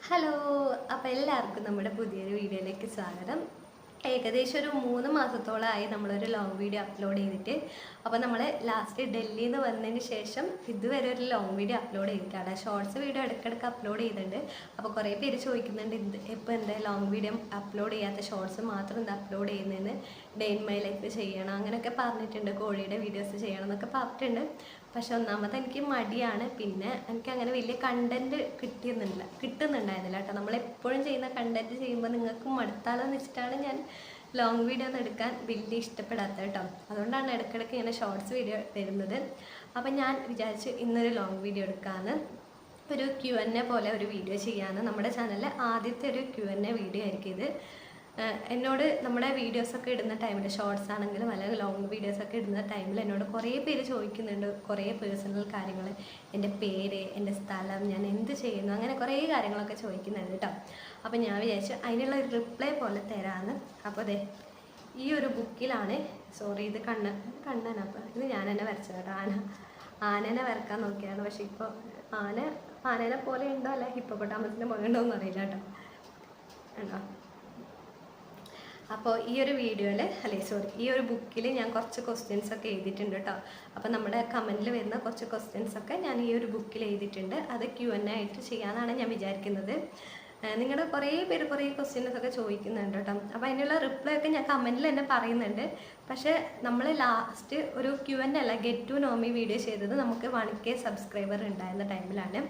Hello, അപ്പോൾ എല്ലാവർക്കും നമ്മുടെ പുതിയൊരു വീഡിയോയിലേക്ക് സ്വാഗതം. ഏകദേശം ഒരു 3 മാസത്തോളമായി നമ്മളൊരു ലോങ് വീഡിയോ അപ്ലോഡ് ചെയ്തിട്ട്. അപ്പോൾ നമ്മൾ ലാസ്റ്റ് ഡൽഹിയിൽ നിന്ന് വന്നതിന് ശേഷം ഇതുവരെ ഒരു ലോങ് വീഡിയോ അപ്ലോഡ് ചെയ്തിട്ടാണ്. ഷോർട്സ് വീഡിയോ ഇടയ്ക്കിടയ്ക്ക് അപ്ലോഡ് ചെയ്യുന്നുണ്ട്. അപ്പോൾ കുറേ പേര് ചോദിക്കുന്നുണ്ട് ഇപ്പോൾ എന്താ ലോങ് വീഡിയോ അപ്ലോഡ് ചെയ്യാത്ത, ഷോർട്സ് മാത്രം എന്താ അപ്ലോഡ് ചെയ്യുന്നതെന്ന്, ഡേ ഇൻ മൈ ലൈഫ് ചെയ്യണം അങ്ങനെയൊക്കെ പറഞ്ഞിട്ടുണ്ട്, കോഴിയുടെ വീഡിയോസ് ചെയ്യണം എന്നൊക്കെ പറഞ്ഞിട്ടുണ്ട്. പക്ഷെ ഒന്നാമത്തെ എനിക്ക് മടിയാണ്, പിന്നെ എനിക്ക് അങ്ങനെ വലിയ കണ്ടന്റ് കിട്ടുന്നുണ്ടായിരുന്നില്ല കേട്ടോ. നമ്മളെപ്പോഴും ചെയ്യുന്ന കണ്ടന്റ് ചെയ്യുമ്പോൾ നിങ്ങൾക്ക് മടുത്താലോ എന്ന് വെച്ചിട്ടാണ് ഞാൻ ലോങ് വീഡിയോ ഒന്നും എടുക്കാൻ വലിയ ഇഷ്ടപ്പെടാത്തത് കേട്ടോ. അതുകൊണ്ടാണ് ഇടയ്ക്കിടയ്ക്ക് ഇങ്ങനെ ഷോർട്സ് വീഡിയോ വരുന്നത്. അപ്പം ഞാൻ വിചാരിച്ചു ഇന്നൊരു ലോങ് വീഡിയോ എടുക്കാമെന്ന്, ഒരു Q&A പോലെ ഒരു വീഡിയോ ചെയ്യാമെന്ന്. നമ്മുടെ ചാനലിലെ ആദ്യത്തെ ഒരു Q&A വീഡിയോ ആയിരിക്കും ഇത്. എന്നോട് നമ്മുടെ വീഡിയോസൊക്കെ ഇടുന്ന ടൈമിൽ, ഷോർട്സ് ആണെങ്കിലും അല്ലെങ്കിൽ ലോങ് വീഡിയോസൊക്കെ ഇടുന്ന ടൈമിൽ എന്നോട് കുറേ പേര് ചോദിക്കുന്നുണ്ട് കുറേ പേഴ്സണൽ കാര്യങ്ങൾ, എൻ്റെ പേര്, എൻ്റെ സ്ഥലം, ഞാൻ എന്ത് ചെയ്യുന്നു, അങ്ങനെ കുറേ കാര്യങ്ങളൊക്കെ ചോദിക്കുന്നുണ്ട് കേട്ടോ. അപ്പോൾ ഞാൻ വിചാരിച്ചു അതിനുള്ള ഒരു റിപ്ലൈ പോലെ തരാമെന്ന്. അപ്പോൾ അതെ, ഈ ഒരു ബുക്കിലാണ്, സോറി ഇത് കണ്ണനാണ്, അപ്പോൾ ഇത് ഞാൻ തന്നെ വരച്ചത് കേട്ടോ. ആനേനെ വരക്കാൻ നോക്കിയാണ്, പക്ഷെ ഇപ്പോൾ ആനേനെ പോലെ ഉണ്ടോ അല്ല ഹിപ്പോപ്പൊട്ടാമസിനെ പോലെ ഉണ്ടോ എന്ന് അറിയില്ല കേട്ടോ. ഉണ്ടോ? അപ്പോൾ ഈ ഒരു വീഡിയോയിൽ ഈ ഒരു ബുക്കിൽ ഞാൻ കുറച്ച് ക്വസ്റ്റ്യൻസ് ഒക്കെ എഴുതിയിട്ടുണ്ട് കേട്ടോ. അപ്പോൾ നമ്മുടെ കമൻറ്റിൽ വരുന്ന കുറച്ച് ക്വസ്റ്റ്യൻസ് ഒക്കെ ഞാൻ ഈ ഒരു ബുക്കിൽ എഴുതിയിട്ടുണ്ട്. അത് Q&A ആയിട്ട് ചെയ്യാനാണ് ഞാൻ വിചാരിക്കുന്നത്. നിങ്ങളുടെ കുറേ പേര് കുറേ ക്വസ്റ്റ്യൻസ് ഒക്കെ ചോദിക്കുന്നുണ്ട് കേട്ടോ. അപ്പോൾ അതിനുള്ള റിപ്ലൈ ഒക്കെ ഞാൻ കമൻറ്റിൽ തന്നെ പറയുന്നുണ്ട്. പക്ഷേ നമ്മൾ ലാസ്റ്റ് ഒരു Q&A അല്ല, get to know me video ചെയ്തത് നമുക്ക് 1K സബ്സ്ക്രൈബർ ഉണ്ടായിരുന്ന ടൈമിലാണ്.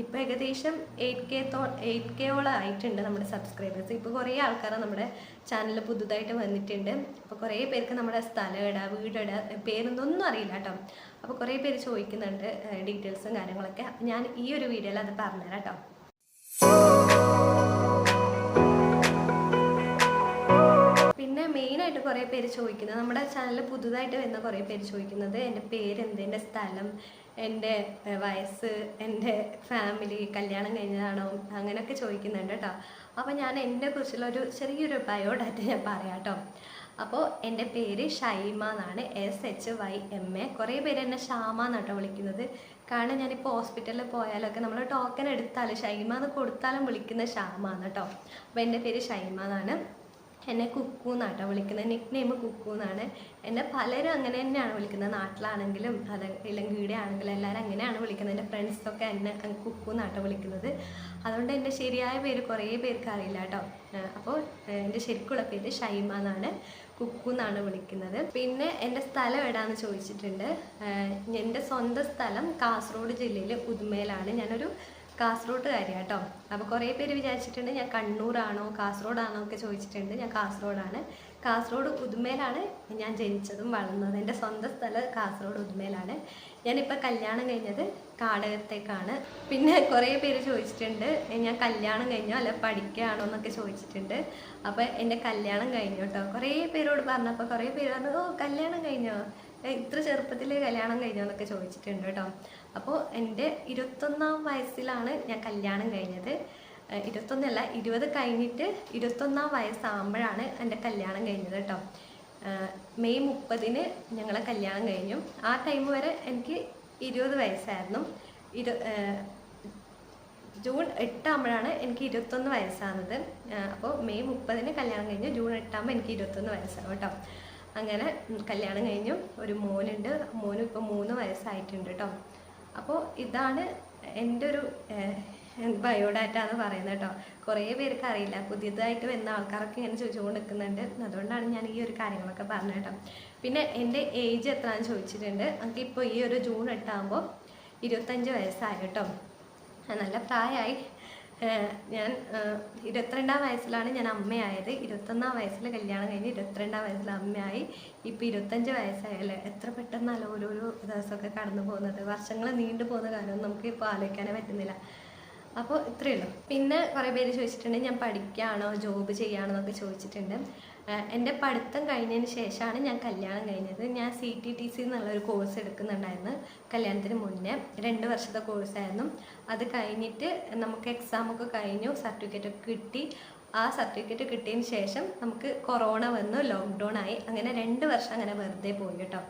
ഇപ്പോൾ ഏകദേശം 8K ആയിട്ടുണ്ട് നമ്മുടെ സബ്സ്ക്രൈബേഴ്സ്. ഇപ്പോൾ കുറേ ആൾക്കാർ നമ്മുടെ ചാനലിൽ പുതുതായിട്ട് വന്നിട്ടുണ്ട്. അപ്പോൾ കുറേ പേർക്ക് നമ്മുടെ സ്ഥലം ഇടുക, വീട് ഇടുക, പേരൊന്നും അറിയില്ല കേട്ടോ. അപ്പോൾ കുറേ പേര് ചോദിക്കുന്നുണ്ട് ഡീറ്റെയിൽസും കാര്യങ്ങളൊക്കെ. ഞാൻ ഈ ഒരു വീഡിയോയിൽ അത് പറഞ്ഞുതരാം കേട്ടോ. പിന്നെ മെയിനായിട്ട് കുറേ പേര് ചോദിക്കുന്നത്, നമ്മുടെ ചാനലിൽ പുതുതായിട്ട് വരുന്ന കുറേ പേര് ചോദിക്കുന്നത് എൻ്റെ പേരെന്ത്, എൻ്റെ സ്ഥലം, എൻ്റെ വയസ്സ്, എൻ്റെ ഫാമിലി, കല്യാണം കഴിഞ്ഞതാണോ, അങ്ങനെയൊക്കെ ചോദിക്കുന്നുണ്ട് കേട്ടോ. അപ്പോൾ ഞാൻ എൻ്റെ കുറിച്ചുള്ളൊരു ചെറിയൊരു ബയോഡാറ്റ ഞാൻ പറയാം കേട്ടോ. അപ്പോൾ എൻ്റെ പേര് ഷൈമ എന്നാണ്, SHYMA. കുറേ പേര് എന്നെ ഷാമ എന്നാട്ടോ വിളിക്കുന്നത്. കാരണം ഞാനിപ്പോൾ ഹോസ്പിറ്റലിൽ പോയാലൊക്കെ നമ്മൾ ടോക്കൺ എടുത്താലും ഷൈമ എന്ന് കൊടുത്താലും വിളിക്കുന്ന ഷാമ എന്ന് കേട്ടോ. അപ്പോൾ എൻ്റെ പേര് ഷൈമ എന്നാണ്. എന്നെ കുക്കു എന്നാട്ടോ വിളിക്കുന്നത്, നിക് നെയിം കുക്കു എന്നാണ്. എന്നെ പലരും അങ്ങനെ തന്നെയാണ് വിളിക്കുന്നത്, നാട്ടിലാണെങ്കിലും അല്ലെങ്കിൽ ഇവിടെ ആണെങ്കിലും എല്ലാവരും അങ്ങനെയാണ് വിളിക്കുന്നത്. എൻ്റെ ഫ്രണ്ട്സൊക്കെ എന്നെ കുക്കു എന്നാട്ടോ വിളിക്കുന്നത്. അതുകൊണ്ട് എൻ്റെ ശരിയായ പേര് കുറേ പേർക്ക് അറിയില്ല കേട്ടോ. അപ്പോൾ എൻ്റെ ശരിക്കുള്ള പേര് ഷൈമ എന്നാണ്, കുക്കു എന്നാണ് വിളിക്കുന്നത്. പിന്നെ എൻ്റെ സ്ഥലം എവിടെയാണെന്ന് ചോദിച്ചിട്ടുണ്ട്. എൻ്റെ സ്വന്തം സ്ഥലം കാസർഗോഡ് ജില്ലയിൽ ഉദുമയിലാണ്. ഞാനൊരു കാസർഗോഡുകാരി കേട്ടോ. അപ്പോൾ കുറേ പേര് വിചാരിച്ചിട്ടുണ്ട് ഞാൻ കണ്ണൂരാണോ കാസർഗോഡാണോ ഒക്കെ ചോദിച്ചിട്ടുണ്ട്. ഞാൻ കാസർഗോഡാണ്. കാസർഗോഡ് ഉദുമയിലാണ് ഞാൻ ജനിച്ചതും വളർന്നതും. എൻ്റെ സ്വന്തം സ്ഥലം കാസർഗോഡ് ഉദുമയിലാണ്. ഞാനിപ്പോൾ കല്യാണം കഴിഞ്ഞത് കാടകത്തേക്കാണ്. പിന്നെ കുറേ പേര് ചോദിച്ചിട്ടുണ്ട് ഞാൻ കല്യാണം കഴിഞ്ഞോ അല്ല പഠിക്കുകയാണോ എന്നൊക്കെ ചോദിച്ചിട്ടുണ്ട്. അപ്പോൾ എൻ്റെ കല്യാണം കഴിഞ്ഞു കേട്ടോ. കുറേ പേരോട് പറഞ്ഞപ്പോൾ കുറേ പേര് പറഞ്ഞു, ഓ കല്യാണം കഴിഞ്ഞോ, ഇത്ര ചെറുപ്പത്തിൽ കല്യാണം കഴിഞ്ഞോ എന്നൊക്കെ ചോദിച്ചിട്ടുണ്ട് കേട്ടോ. അപ്പോൾ എൻ്റെ 21-ാം വയസ്സിലാണ് ഞാൻ കല്യാണം കഴിഞ്ഞത്. 21 20 കഴിഞ്ഞിട്ട് 21-ാം വയസ്സാകുമ്പോഴാണ് എൻ്റെ കല്യാണം കഴിഞ്ഞത് കേട്ടോ. മെയ് 30-ന് ഞങ്ങളെ കല്യാണം കഴിഞ്ഞു. ആ ടൈം വരെ എനിക്ക് 20 വയസ്സായിരുന്നു. ജൂൺ 8 ആകുമ്പോഴാണ് എനിക്ക് 21 വയസ്സാകുന്നത്. അപ്പോൾ മെയ് 30-ന് കല്യാണം കഴിഞ്ഞു, ജൂൺ 8 ആകുമ്പോൾ എനിക്ക് 21 വയസ്സാകും കേട്ടോ. അങ്ങനെ കല്യാണം കഴിഞ്ഞു. ഒരു മോനുണ്ട്, മോനും ഇപ്പോൾ 3 വയസ്സായിട്ടുണ്ട് കേട്ടോ. അപ്പോൾ ഇതാണ് എൻ്റെ ഒരു ബയോഡാറ്റ എന്ന് പറയുന്നത് കേട്ടോ. കുറേ പേർക്ക് അറിയില്ല, പുതിയതായിട്ട് വരുന്ന ആൾക്കാരൊക്കെ ഇങ്ങനെ ചോദിച്ചുകൊണ്ട് നിൽക്കുന്നുണ്ട്. അതുകൊണ്ടാണ് ഞാൻ ഈ ഒരു കാര്യങ്ങളൊക്കെ പറഞ്ഞത് കേട്ടോ. പിന്നെ എൻ്റെ ഏജ് എത്രയാണെന്ന് ചോദിച്ചിട്ടുണ്ട്. എനിക്കിപ്പോൾ ഈ ഒരു ജൂൺ 8 ആകുമ്പോൾ 25 വയസ്സായി കേട്ടോ. നല്ല പ്രായമായി. ഞാൻ 22-ാം വയസ്സിലാണ് ഞാൻ അമ്മയായത്. 21-ാം വയസ്സിൽ കല്യാണം കഴിഞ്ഞ് 22-ാം വയസ്സിൽ അമ്മയായി. ഇപ്പോൾ 25 വയസ്സായല്ലേ. എത്ര പെട്ടെന്നല്ല ഓരോരോ ദിവസമൊക്കെ കടന്നു പോകുന്നത്. വർഷങ്ങൾ നീണ്ടു പോകുന്ന കാലമൊന്നും നമുക്ക് ഇപ്പോൾ ആലോചിക്കാനേ പറ്റുന്നില്ല. അപ്പോൾ ഇത്രയേ ഉള്ളൂ. പിന്നെ കുറേ പേര് ചോദിച്ചിട്ടുണ്ട് ഞാൻ പഠിക്കുകയാണോ ജോബ് ചെയ്യുകയാണോ എന്നൊക്കെ ചോദിച്ചിട്ടുണ്ട്. എൻ്റെ പഠിത്തം കഴിഞ്ഞതിന് ശേഷമാണ് ഞാൻ കല്യാണം കഴിഞ്ഞത്. ഞാൻ CTTC എന്നുള്ളൊരു കോഴ്സ് എടുക്കുന്നുണ്ടായിരുന്നു കല്യാണത്തിന് മുന്നേ. 2 വർഷത്തെ കോഴ്സായിരുന്നു. അത് കഴിഞ്ഞിട്ട് നമുക്ക് എക്സാമൊക്കെ കഴിഞ്ഞു, സർട്ടിഫിക്കറ്റൊക്കെ കിട്ടി. ആ സർട്ടിഫിക്കറ്റ് കിട്ടിയതിന് ശേഷം നമുക്ക് കൊറോണ വന്നു, ലോക്ക്ഡൗൺ ആയി. അങ്ങനെ 2 വർഷം അങ്ങനെ വെറുതെ പോയി കേട്ടോ.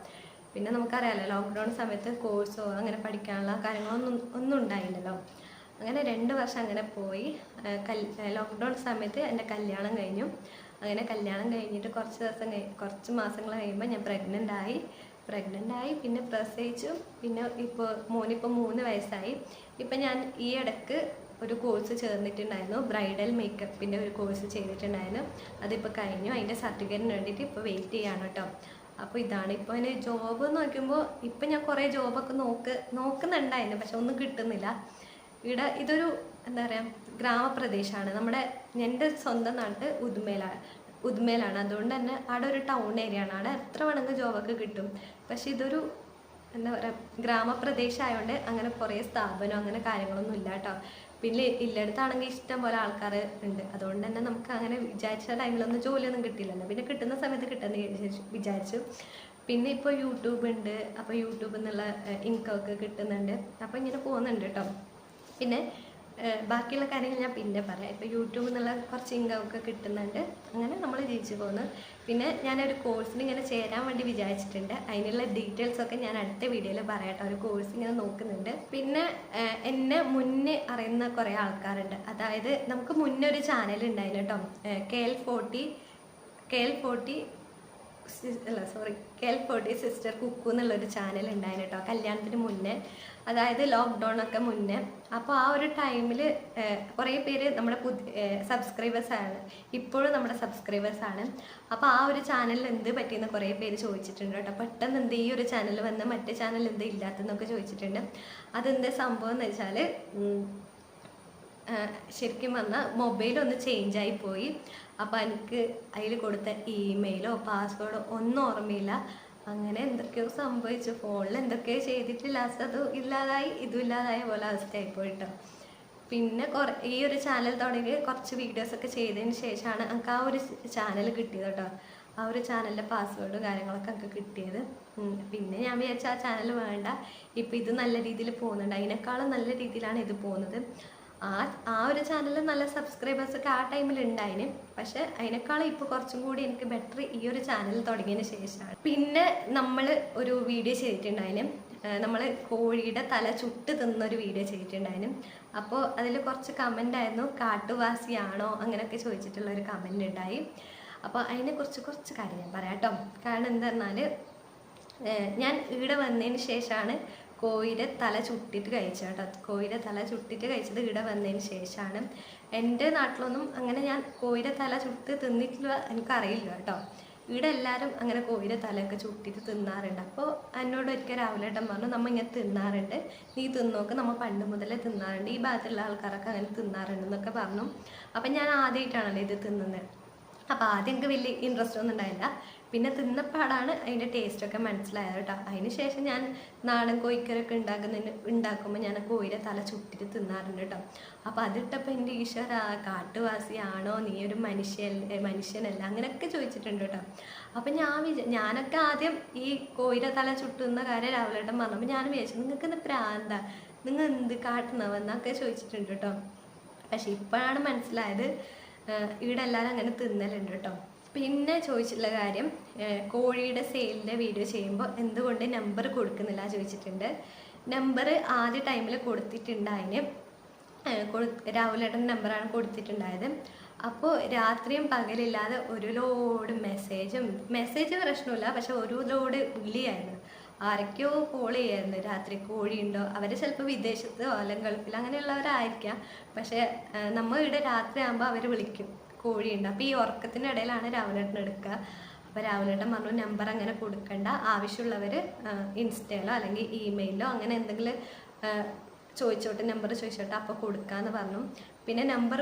പിന്നെ നമുക്കറിയാമല്ലോ ലോക്ക്ഡൗൺ സമയത്ത് കോഴ്സോ അങ്ങനെ പഠിക്കാനുള്ള കാര്യങ്ങളൊന്നും ഉണ്ടായില്ലല്ലോ. അങ്ങനെ 2 വർഷം അങ്ങനെ പോയി. ലോക്ക്ഡൗൺ സമയത്ത് എൻ്റെ കല്യാണം കഴിഞ്ഞു. അങ്ങനെ കല്യാണം കഴിഞ്ഞിട്ട് കുറച്ച് മാസങ്ങൾ കഴിയുമ്പോൾ ഞാൻ പ്രഗ്നൻ്റ് ആയി പിന്നെ പ്രസവിച്ചു. പിന്നെ മോനിപ്പോൾ 3 വയസ്സായി. ഇപ്പം ഞാൻ ഈ ഇടയ്ക്ക് ഒരു കോഴ്സ് ചേർന്നിട്ടുണ്ടായിരുന്നു, ബ്രൈഡൽ മേക്കപ്പിൻ്റെ ഒരു കോഴ്സ് ചെയ്തിട്ടുണ്ടായിരുന്നു. അതിപ്പോൾ കഴിഞ്ഞു. അതിൻ്റെ സർട്ടിഫിക്കറ്റിന് വേണ്ടിയിട്ട് ഇപ്പോൾ വെയിറ്റ് ചെയ്യാണ് കേട്ടോ. അപ്പോൾ ഇതാണ് ഇപ്പോൾ അതിന് ജോബ് നോക്കുമ്പോൾ ഇപ്പം ഞാൻ കുറേ ജോബൊക്കെ നോക്കുന്നുണ്ടായിരുന്നു, പക്ഷെ ഒന്നും കിട്ടുന്നില്ല. ഇതൊരു എന്താ പറയുക, ഗ്രാമപ്രദേശമാണ്. എൻ്റെ സ്വന്തം നാട്ട് ഉദുമയിലാണ്. അതുകൊണ്ട് തന്നെ അവിടെ ഒരു ടൗൺ ഏരിയ ആണ്. അവിടെ എത്ര വേണമെങ്കിൽ ജോബൊക്കെ കിട്ടും. പക്ഷെ ഇതൊരു എന്താ പറയുക, ഗ്രാമപ്രദേശമായതുകൊണ്ട് അങ്ങനെ കുറേ സ്ഥാപനം അങ്ങനെ കാര്യങ്ങളൊന്നും ഇല്ല കേട്ടോ. പിന്നെ ഇല്ലടത്താണെങ്കിൽ ഇഷ്ടം പോലെ ആൾക്കാർ ഉണ്ട്. അതുകൊണ്ട് തന്നെ നമുക്ക് അങ്ങനെ വിചാരിച്ച ടൈമിലൊന്നും ജോലിയൊന്നും കിട്ടില്ലല്ലോ. പിന്നെ കിട്ടുന്ന സമയത്ത് കിട്ടുമെന്ന് വിചാരിച്ചു. പിന്നെ ഇപ്പോൾ യൂട്യൂബ് ഉണ്ട്. അപ്പോൾ യൂട്യൂബിൽ നിന്നുള്ള ഇൻകമൊക്കെ കിട്ടുന്നുണ്ട്. അപ്പോൾ ഇങ്ങനെ പോകുന്നുണ്ട് കേട്ടോ. പിന്നെ ബാക്കിയുള്ള കാര്യങ്ങൾ ഞാൻ പിന്നെ പറയാം. ഇപ്പോൾ യൂട്യൂബിൽ നിന്നുള്ള കുറച്ച് ഇൻകമൊക്കെ കിട്ടുന്നുണ്ട്. അങ്ങനെ നമ്മൾ ജീവിച്ചു പോകുന്നു. പിന്നെ ഞാനൊരു കോഴ്സിന് ഇങ്ങനെ ചേരാൻ വേണ്ടി വിചാരിച്ചിട്ടുണ്ട്. അതിനുള്ള ഡീറ്റെയിൽസൊക്കെ ഞാൻ അടുത്ത വീഡിയോയിൽ പറയാം. ഒരു കോഴ്സ് ഇങ്ങനെ നോക്കുന്നുണ്ട്. പിന്നെ എന്നെ മുന്നേ അറിയുന്ന കുറേ ആൾക്കാരുണ്ട്. അതായത് നമുക്ക് മുന്നേ ഒരു ചാനൽ ഉണ്ടായിരുന്നു കേട്ടോ, KL40 സിസ്റ്റർ കുക്കു എന്നുള്ളൊരു ചാനൽ ഉണ്ടായിരുന്നു കേട്ടോ, കല്യാണത്തിന് മുന്നേ. അതായത് ലോക്ക്ഡൗൺ ഒക്കെ മുന്നേ. അപ്പോൾ ആ ഒരു ടൈമിൽ കുറേ പേര് നമ്മുടെ സബ്സ്ക്രൈബേഴ്സാണ്, ഇപ്പോഴും നമ്മുടെ സബ്സ്ക്രൈബേഴ്സാണ്. അപ്പോൾ ആ ഒരു ചാനലിൽ എന്ത് പറ്റിയെന്ന് കുറേ പേര് ചോദിച്ചിട്ടുണ്ട് കേട്ടോ. പെട്ടെന്ന് എന്ത് ഈ ഒരു ചാനൽ വന്ന് മറ്റേ ചാനൽ എന്ത് ഇല്ലാത്തതെന്നൊക്കെ ചോദിച്ചിട്ടുണ്ട്. അതെന്താ സംഭവം എന്ന് വെച്ചാൽ, ശരിക്കും പറഞ്ഞാൽ മൊബൈലൊന്ന് ചേഞ്ചായി പോയി. അപ്പോൾ എനിക്ക് അതിൽ കൊടുത്ത ഇമെയിലോ പാസ്വേഡോ ഒന്നും ഓർമ്മയില്ല. അങ്ങനെ എന്തൊക്കെയോ സംഭവിച്ചു. ഫോണിൽ എന്തൊക്കെയോ ചെയ്തിട്ട് ലാസ്റ്റ് അത് ഇല്ലാതായി, ഇതും ഇല്ലാതായ പോലെ അവസ്ഥയായി പോയിട്ടോ. പിന്നെ ഈ ഒരു ചാനൽ തുടങ്ങി കുറച്ച് വീഡിയോസൊക്കെ ചെയ്തതിന് ശേഷമാണ് എനിക്ക് ആ ഒരു ചാനൽ കിട്ടിയത് കേട്ടോ. ആ ഒരു ചാനലിൻ്റെ പാസ്വേഡും കാര്യങ്ങളൊക്കെ എനിക്ക് കിട്ടിയത്. പിന്നെ ഞാൻ വിചാരിച്ച ആ ചാനൽ വേണ്ട, ഇപ്പോൾ ഇത് നല്ല രീതിയിൽ പോകുന്നുണ്ട്. അതിനേക്കാളും നല്ല രീതിയിലാണ് ഇത് പോകുന്നത്. ആ ഒരു ചാനലിൽ നല്ല സബ്സ്ക്രൈബേഴ്സൊക്കെ ആ ടൈമിൽ ഉണ്ടായിന്. പക്ഷെ അതിനേക്കാളും ഇപ്പോൾ കുറച്ചും കൂടി എനിക്ക് ബെറ്റർ ഈ ഒരു ചാനൽ തുടങ്ങിയതിന് ശേഷമാണ്. പിന്നെ നമ്മൾ ഒരു വീഡിയോ ചെയ്തിട്ടുണ്ടായിന്, നമ്മൾ കോഴിയുടെ തല ചുട്ട് തിന്നൊരു വീഡിയോ ചെയ്തിട്ടുണ്ടായിന്. അപ്പോൾ അതിൽ കുറച്ച് കമൻ്റ് ആയിരുന്നു, കാട്ടുവാസിയാണോ അങ്ങനെയൊക്കെ ചോദിച്ചിട്ടുള്ളൊരു കമൻ്റ് ഉണ്ടായി. അപ്പോൾ അതിനെക്കുറിച്ച് കുറച്ച് കാര്യം ഞാൻ പറയാം കേട്ടോ. കാരണം എന്താ പറഞ്ഞാൽ, ഞാൻ ഇവിടെ വന്നതിന് ശേഷമാണ് കോഴിയുടെ തല ചുട്ടിട്ട് കഴിച്ചത് കേട്ടോ. കോഴിയുടെ തല ചുട്ടിട്ട് കഴിച്ചത് ഇവിടെ വന്നതിന് ശേഷമാണ്. എൻ്റെ നാട്ടിലൊന്നും അങ്ങനെ ഞാൻ കോഴിയുടെ തല ചുട്ട് തിന്നിട്ടില്ല, എനിക്കറിയില്ല കേട്ടോ. ഇവിടെ എല്ലാവരും അങ്ങനെ കോഴിയുടെ തലയൊക്കെ ചുട്ടിട്ട് തിന്നാറുണ്ട്. അപ്പോൾ എന്നോട് ഒരിക്കൽ രാവിലെ ഏട്ടൻ പറഞ്ഞു, നമ്മൾ ഇങ്ങനെ തിന്നാറുണ്ട്, നീ തിന്നോക്ക്, നമ്മൾ പണ്ട് മുതലേ തിന്നാറുണ്ട്, ഈ ഭാഗത്തുള്ള ആൾക്കാരൊക്കെ അങ്ങനെ തിന്നാറുണ്ട് എന്നൊക്കെ പറഞ്ഞു. അപ്പം ഞാൻ ആദ്യമായിട്ടാണല്ലോ ഇത് തിന്നുന്നത്. അപ്പോൾ ആദ്യം എനിക്ക് വലിയ ഇൻട്രസ്റ്റ് ഒന്നും ഉണ്ടായില്ല. പിന്നെ തിന്നപ്പാടാണ് അതിൻ്റെ ടേസ്റ്റൊക്കെ മനസ്സിലായത് കേട്ടോ. അതിന് ശേഷം ഞാൻ നാടൻ കോഴിക്കറൊക്കെ ഉണ്ടാക്കുമ്പോൾ ഞാൻ കോഴിയുടെ തല ചുട്ടിട്ട് തിന്നാറുണ്ട് കേട്ടോ. അപ്പോൾ അതിട്ടപ്പോൾ എൻ്റെ ഈശ്വര, കാട്ടുവാസിയാണോ നീ, ഒരു മനുഷ്യനല്ല അങ്ങനെയൊക്കെ ചോദിച്ചിട്ടുണ്ട് കേട്ടോ. അപ്പം ഞാനൊക്കെ ആദ്യം ഈ കോഴിയുടെ തല ചുട്ടുന്ന കാര്യം രാവിലേട്ടൻ പറഞ്ഞപ്പോൾ ഞാൻ വിചാരിച്ചു, നിങ്ങൾക്ക് എന്താ പ്രാന്ത, നിങ്ങൾ എന്ത് കാട്ടുന്നവെന്നൊക്കെ ചോദിച്ചിട്ടുണ്ട് കേട്ടോ. പക്ഷെ ഇപ്പോഴാണ് മനസ്സിലായത്, ഇവിടെ എല്ലാവരും അങ്ങനെ തിന്നലുണ്ട് കേട്ടോ. പിന്നെ ചോദിച്ചിട്ടുള്ള കാര്യം, കോഴിയുടെ സെയിലിൻ്റെ വീഡിയോ ചെയ്യുമ്പോൾ എന്തുകൊണ്ട് നമ്പർ കൊടുക്കുന്നില്ല ചോദിച്ചിട്ടുണ്ട്. നമ്പർ ആദ്യ ടൈമിൽ കൊടുത്തിട്ടുണ്ടായതിന്, രാഹുലേട്ടൻ്റെ നമ്പറാണ് കൊടുത്തിട്ടുണ്ടായത്. അപ്പോൾ രാത്രിയും പകലില്ലാതെ ഒരു ലോഡ് മെസ്സേജ് പ്രശ്നമില്ല, പക്ഷെ ഒരു ലോഡ് വിളിയായിരുന്നു. ആരൊക്കെയോ കോൾ ചെയ്യായിരുന്നു രാത്രി, കോഴിയുണ്ടോ, അവർ ചിലപ്പോൾ വിദേശത്തോ അല്ലെങ്കിൽ ഗൾഫിൽ അങ്ങനെയുള്ളവരായിരിക്കാം. പക്ഷേ നമ്മൾ ഇവിടെ രാത്രി ആകുമ്പോൾ അവർ വിളിക്കും, കോഴിയുണ്ട്. അപ്പോൾ ഈ ഉറക്കത്തിനിടയിലാണ് രാഹുലേട്ടൻ എടുക്കുക. അപ്പോൾ രാഹുലേട്ടൻ പറഞ്ഞു, നമ്പർ അങ്ങനെ കൊടുക്കണ്ട, ആവശ്യമുള്ളവർ ഇൻസ്റ്റയിലോ അല്ലെങ്കിൽ ഇമെയിലോ അങ്ങനെ എന്തെങ്കിലും നമ്പർ ചോദിച്ചോട്ടെ, അപ്പോൾ കൊടുക്കാമെന്ന് പറഞ്ഞു. പിന്നെ നമ്പർ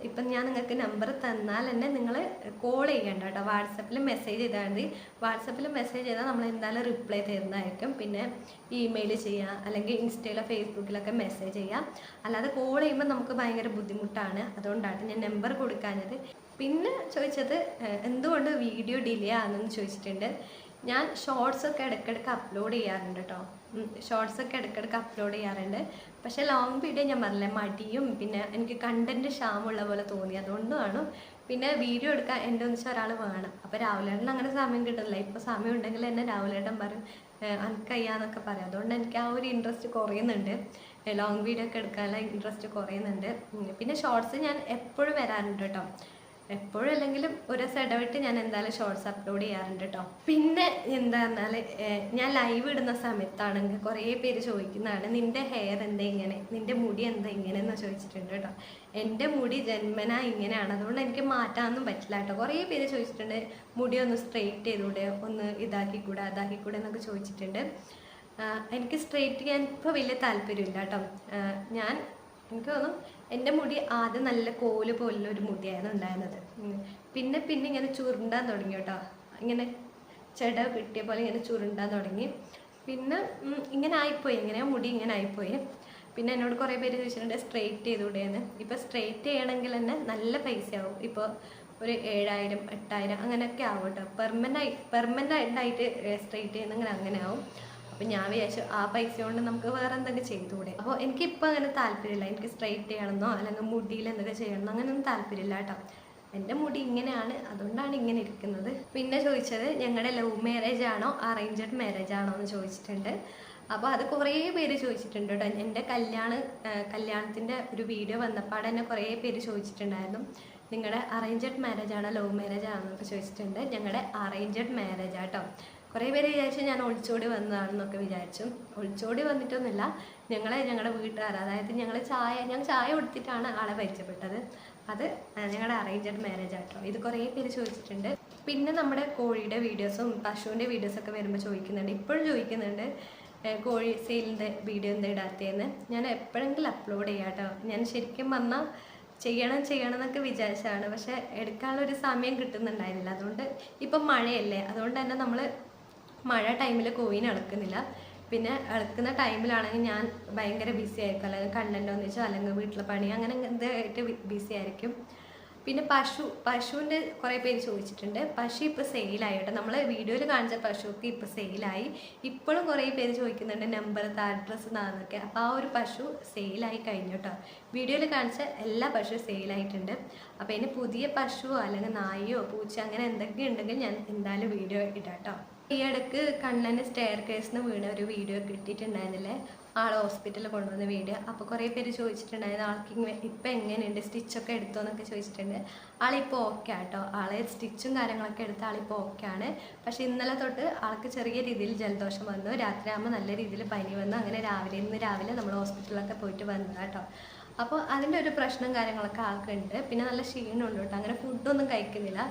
ഇപ്പം ഞാൻ നിങ്ങൾക്ക് നമ്പർ തന്നാൽ തന്നെ നിങ്ങൾ കോൾ ചെയ്യണ്ട കേട്ടോ. വാട്സപ്പിൽ മെസ്സേജ് ചെയ്താൽ മതി. വാട്സപ്പിൽ മെസ്സേജ് ചെയ്താൽ നമ്മൾ എന്തായാലും റിപ്ലൈ തരുന്നതായിരിക്കും. പിന്നെ ഇമെയിൽ ചെയ്യാം, അല്ലെങ്കിൽ ഇൻസ്റ്റയിലോ ഫേസ്ബുക്കിലൊക്കെ മെസ്സേജ് ചെയ്യാം. അല്ലാതെ കോൾ ചെയ്യുമ്പോൾ നമുക്ക് ഭയങ്കര ബുദ്ധിമുട്ടാണ്. അതുകൊണ്ടാണ് ഞാൻ നമ്പർ കൊടുക്കാഞ്ഞത്. പിന്നെ ചോദിച്ചത് എന്തുകൊണ്ട് വീഡിയോ ഡിലേ ആണെന്ന് ചോദിച്ചിട്ടുണ്ട്. ഞാൻ ഷോർട്സൊക്കെ ഇടയ്ക്കിടയ്ക്ക് അപ്ലോഡ് ചെയ്യാറുണ്ട് കേട്ടോ. ഷോർട്സൊക്കെ ഇടയ്ക്കിടയ്ക്ക് അപ്ലോഡ് ചെയ്യാറുണ്ട്. പക്ഷേ ലോങ് വീഡിയോ ഞാൻ പറഞ്ഞില്ലേ, മടിയും പിന്നെ എനിക്ക് കണ്ടൻറ്റ് ക്ഷാമമുള്ള പോലെ തോന്നി, അതുകൊണ്ടാണ്. പിന്നെ വീഡിയോ എടുക്കാൻ എൻ്റെ ഒന്നിച്ച് ഒരാൾ വേണം. അപ്പോൾ രാഹുലേട്ടൻ അങ്ങനെ സമയം കിട്ടുന്നില്ല. ഇപ്പോൾ സമയം ഉണ്ടെങ്കിൽ എന്നെ രാഹുലേട്ടൻ പറയും എനിക്കയ്യാന്നൊക്കെ പറയും. അതുകൊണ്ട് എനിക്ക് ആ ഒരു ഇൻട്രസ്റ്റ് കുറയുന്നുണ്ട്. ലോങ് വീഡിയോ ഒക്കെ എടുക്കാനുള്ള ഇൻട്രസ്റ്റ് കുറയുന്നുണ്ട്. പിന്നെ ഷോർട്സ് ഞാൻ എപ്പോഴും വരാറുണ്ട് കേട്ടോ. എപ്പോഴും അല്ലെങ്കിലും ഒരു ദിവസം ഇടവിട്ട് ഞാൻ എന്തായാലും ഷോർട്സ് അപ്ലോഡ് ചെയ്യാറുണ്ട് കേട്ടോ. പിന്നെ എന്താ പറഞ്ഞാൽ ഞാൻ ലൈവ് ഇടുന്ന സമയത്താണെങ്കിൽ കുറേ പേര് ചോദിക്കുന്നതാണ്, നിൻ്റെ ഹെയർ എന്താ ഇങ്ങനെ, നിൻ്റെ മുടി എന്താ ഇങ്ങനെ എന്ന് ചോദിച്ചിട്ടുണ്ട് കേട്ടോ. എൻ്റെ മുടി ജന്മന ഇങ്ങനെയാണ്, അതുകൊണ്ട് എനിക്ക് മാറ്റാനൊന്നും പറ്റില്ല കേട്ടോ. കുറേ പേര് ചോദിച്ചിട്ടുണ്ട്, മുടി ഒന്ന് സ്ട്രെയിറ്റ് ചെയ്തൂടെ, ഒന്ന് ഇതാക്കിക്കൂടെ അതാക്കിക്കൂടെ എന്നൊക്കെ ചോദിച്ചിട്ടുണ്ട്. എനിക്ക് സ്ട്രെയിറ്റ് ചെയ്യാൻ ഇപ്പോൾ വലിയ താല്പര്യമില്ല കേട്ടോ. എനിക്ക് തോന്നും എൻ്റെ മുടി ആദ്യം നല്ല കോല് പോലുള്ള ഒരു മുടിയായിരുന്നു ഉണ്ടായിരുന്നത്. പിന്നെ ഇങ്ങനെ ചുരുണ്ടാൻ തുടങ്ങി കേട്ടോ. ഇങ്ങനെ ചെട കിട്ടിയ പോലെ ഇങ്ങനെ ചുരുണ്ടാൻ തുടങ്ങി. പിന്നെ ഇങ്ങനെ ആയിപ്പോയി, ഇങ്ങനെ മുടി ഇങ്ങനെ ആയിപ്പോയി. പിന്നെ എന്നോട് കുറേ പേര് ചോദിച്ചിട്ടുണ്ട് സ്ട്രെയിറ്റ് ചെയ്തുകൂടെയെന്ന്. ഇപ്പോൾ സ്ട്രെയിറ്റ് ചെയ്യണമെങ്കിൽ തന്നെ നല്ല പൈസയാവും. ഇപ്പോൾ ഒരു 7,000 8,000 അങ്ങനെയൊക്കെ ആവും കേട്ടോ. പെർമനൻ്റായിട്ട് സ്ട്രെയിറ്റ് ചെയ്യുന്നെങ്കിൽ അങ്ങനെ ആവും. അപ്പം ഞാൻ വിചാരിച്ചു ആ പൈസ കൊണ്ട് നമുക്ക് വേറെ എന്തൊക്കെ ചെയ്തുകൂടെ. അപ്പോൾ എനിക്കിപ്പോൾ അങ്ങനെ താല്പര്യമില്ല, എനിക്ക് സ്ട്രെയിറ്റ് ചെയ്യണമെന്നോ അല്ലെങ്കിൽ മുടിയിൽ എന്തൊക്കെ ചെയ്യണമെന്നോ അങ്ങനെയൊന്നും താല്പര്യമില്ല കേട്ടോ. എൻ്റെ മുടി ഇങ്ങനെയാണ്, അതുകൊണ്ടാണ് ഇങ്ങനെ ഇരിക്കുന്നത്. പിന്നെ ചോദിച്ചത് ഞങ്ങളുടെ ലവ് മാരേജ് ആണോ അറേഞ്ച്ഡ് മാരേജ് ആണോ എന്ന് ചോദിച്ചിട്ടുണ്ട്. അപ്പോൾ അത് കുറേ പേര് ചോദിച്ചിട്ടുണ്ട് കേട്ടോ. എൻ്റെ കല്യാണത്തിൻ്റെ ഒരു വീഡിയോ വന്നപ്പോൾ തന്നെ കുറേ പേര് ചോദിച്ചിട്ടുണ്ടായിരുന്നു, നിങ്ങളുടെ അറേഞ്ച്ഡ് മാരേജ് ആണോ ലവ് മാരേജ് ആണോ എന്നൊക്കെ ചോദിച്ചിട്ടുണ്ട്. ഞങ്ങളുടെ അറേഞ്ച്ഡ് മാരേജ് ആട്ടോ. കുറേ പേര് വിചാരിച്ചു ഞാൻ ഒളിച്ചോടി വന്നതാണെന്നൊക്കെ വിചാരിച്ചു. ഒളിച്ചോടി വന്നിട്ടൊന്നുമില്ല. ഞങ്ങളുടെ വീട്ടുകാർ, അതായത് ഞാൻ ചായ കൊടുത്തിട്ടാണ് ആളെ പരിചയപ്പെട്ടത്. അത് ഞങ്ങളുടെ അറേഞ്ച്ഡ് മാരേജ് ആട്ടോ. ഇത് കുറേ പേര് ചോദിച്ചിട്ടുണ്ട്. പിന്നെ നമ്മുടെ കോഴിയുടെ വീഡിയോസും പശുവിൻ്റെ വീഡിയോസൊക്കെ വരുമ്പോൾ ചോദിക്കുന്നുണ്ട്, ഇപ്പോഴും ചോദിക്കുന്നുണ്ട് കോഴി സെയിലിൻ്റെ വീഡിയോ എന്താ ഇടാത്തതെന്ന്. ഞാൻ എപ്പോഴെങ്കിലും അപ്ലോഡ് ചെയ്യാം കേട്ടോ. ഞാൻ ശരിക്കും പറഞ്ഞാൽ ചെയ്യണം എന്നൊക്കെ വിചാരിച്ചതാണ്, പക്ഷെ എടുക്കാനുള്ളൊരു സമയം കിട്ടുന്നുണ്ടായിരുന്നില്ല. അതുകൊണ്ട് ഇപ്പം മഴയല്ലേ, അതുകൊണ്ട് തന്നെ നമ്മൾ മഴ ടൈമിൽ കോയിനെ ഇളക്കുന്നില്ല. പിന്നെ ഇളക്കുന്ന ടൈമിലാണെങ്കിൽ ഞാൻ ഭയങ്കര ബിസി ആയിരിക്കും, അല്ലെങ്കിൽ കണ്ടൻറ്റ് ഒന്നിച്ചോ അല്ലെങ്കിൽ വീട്ടിലെ പണി അങ്ങനെ എന്തായിട്ട് ബിസി ആയിരിക്കും. പിന്നെ പശുവിൻ്റെ കുറേ പേര് ചോദിച്ചിട്ടുണ്ട്. പശു ഇപ്പോൾ സെയിലായി കേട്ടോ. നമ്മൾ വീഡിയോയിൽ കാണിച്ച പശുവൊക്കെ ഇപ്പോൾ സെയിലായി. ഇപ്പോഴും കുറേ പേര് ചോദിക്കുന്നുണ്ട് നമ്പർ അഡ്രസ്സ് എന്നൊക്കെ. അപ്പോൾ ആ ഒരു പശു സെയിലായി കഴിഞ്ഞു കേട്ടോ. വീഡിയോയിൽ കാണിച്ച എല്ലാ പശുവും സെയിലായിട്ടുണ്ട്. അപ്പോൾ ഇനി പുതിയ പശുവോ അല്ലെങ്കിൽ നായയോ പൂച്ച അങ്ങനെ എന്തൊക്കെ ഉണ്ടെങ്കിൽ ഞാൻ എന്തായാലും വീഡിയോ ഇടാം കേട്ടോ. ഈ ഇടയ്ക്ക് കണ്ണന് സ്റ്റെയർ കേസിന് വീണ ഒരു വീഡിയോ കിട്ടിയിട്ടുണ്ടായിരുന്നില്ലേ, ആൾ ഹോസ്പിറ്റലിൽ കൊണ്ടുവന്ന വീഡിയോ. അപ്പോൾ കുറേ പേര് ചോദിച്ചിട്ടുണ്ടായിരുന്നു ആൾക്ക് ഇപ്പം എങ്ങനെയുണ്ട്, സ്റ്റിച്ചൊക്കെ എടുത്തോ എന്നൊക്കെ ചോദിച്ചിട്ടുണ്ട്. ആളിപ്പോൾ ഓക്കെ ആട്ടോ. ആളെ സ്റ്റിച്ചും കാര്യങ്ങളൊക്കെ എടുത്ത് ആളിപ്പോൾ ഓക്കെ ആണ്. പക്ഷേ ഇന്നലെ തൊട്ട് ആൾക്ക് ചെറിയ രീതിയിൽ ജലദോഷം വന്നു. രാത്രിയാകുമ്പോൾ നല്ല രീതിയിൽ പനി വന്നു. അങ്ങനെ ഇന്ന് രാവിലെ നമ്മൾ ഹോസ്പിറ്റലിലൊക്കെ പോയിട്ട് വന്നതാണ് കേട്ടോ. അപ്പോൾ അതിൻ്റെ ഒരു പ്രശ്നം കാര്യങ്ങളൊക്കെ ആൾക്കുണ്ട്. പിന്നെ നല്ല ക്ഷീണമുണ്ട് കേട്ടോ. അങ്ങനെ ഫുഡൊന്നും കഴിക്കുന്നില്ല.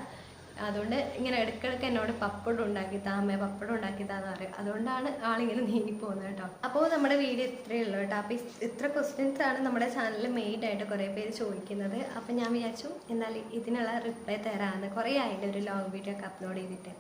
അതുകൊണ്ട് ഇങ്ങനെ ഇടയ്ക്കിടയ്ക്ക് എന്നോട് പപ്പടം ഉണ്ടാക്കിത്താന്ന് പറയും. അതുകൊണ്ടാണ് ആളിങ്ങനെ നീങ്ങിപ്പോകുന്നത് കേട്ടോ. അപ്പോൾ നമ്മുടെ വീഡിയോ ഇത്രയേ ഉള്ളൂ കേട്ടോ. അപ്പോൾ ഇത്ര ക്വസ്റ്റ്യൻസ് ആണ് നമ്മുടെ ചാനലിൽ മെയിനായിട്ട് കുറേ പേര് ചോദിക്കുന്നത്. അപ്പോൾ ഞാൻ വിചാരിച്ചു എന്നാൽ ഇതിനുള്ള റിപ്ലൈ തരാമെന്ന്. കുറേ ആയിട്ട് ഒരു ലോങ് വീഡിയോ ഒക്കെ അപ്ലോഡ് ചെയ്തിട്ട്.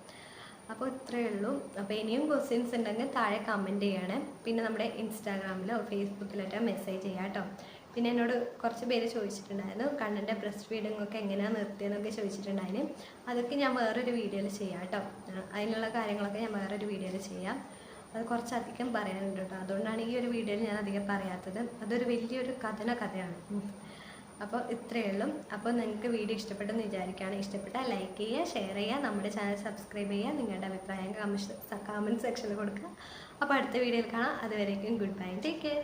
അപ്പോൾ ഇത്രയേ ഉള്ളൂ. അപ്പോൾ ഇനിയും ക്വസ്റ്റ്യൻസ് ഉണ്ടെങ്കിൽ താഴെ കമൻറ്റ് ചെയ്യണേ. പിന്നെ നമ്മുടെ ഇൻസ്റ്റാഗ്രാമിലോ ഫേസ്ബുക്കിലോ മെസ്സേജ് ചെയ്യാം കേട്ടോ. പിന്നെ എന്നോട് കുറച്ച് പേര് ചോദിച്ചിട്ടുണ്ടായിരുന്നു കണ്ണൻ്റെ ബ്രസ്റ്റ് ഫീഡിംഗ് ഒക്കെ എങ്ങനെയാണ് നിർത്തിയെന്നൊക്കെ ചോദിച്ചിട്ടുണ്ടായിരുന്നു. അതൊക്കെ ഞാൻ വേറൊരു വീഡിയോയിൽ ചെയ്യാം കേട്ടോ. അതിനുള്ള കാര്യങ്ങളൊക്കെ ഞാൻ വേറൊരു വീഡിയോയിൽ ചെയ്യാം. അത് കുറച്ചധികം പറയാനുണ്ട് കേട്ടോ. അതുകൊണ്ടാണ് ഈ ഒരു വീഡിയോയിൽ ഞാൻ അധികം പറയാത്തത്. അതൊരു വലിയൊരു കഥയാണ്. അപ്പോൾ ഇത്രയേ ഉള്ളൂ. അപ്പോൾ നിങ്ങൾക്ക് വീഡിയോ ഇഷ്ടപ്പെട്ടെന്ന് വിചാരിക്കുകയാണ്. ഇഷ്ടപ്പെട്ടാൽ ലൈക്ക് ചെയ്യുക, ഷെയർ ചെയ്യുക, നമ്മുടെ ചാനൽ സബ്സ്ക്രൈബ് ചെയ്യുക, നിങ്ങളുടെ അഭിപ്രായം കമൻറ്റ് സെക്ഷനിൽ കൊടുക്കുക. അപ്പോൾ അടുത്ത വീഡിയോയിൽ കാണാം. അതുവരേക്കും ഗുഡ് ബൈ, ടേക്ക് കെയർ.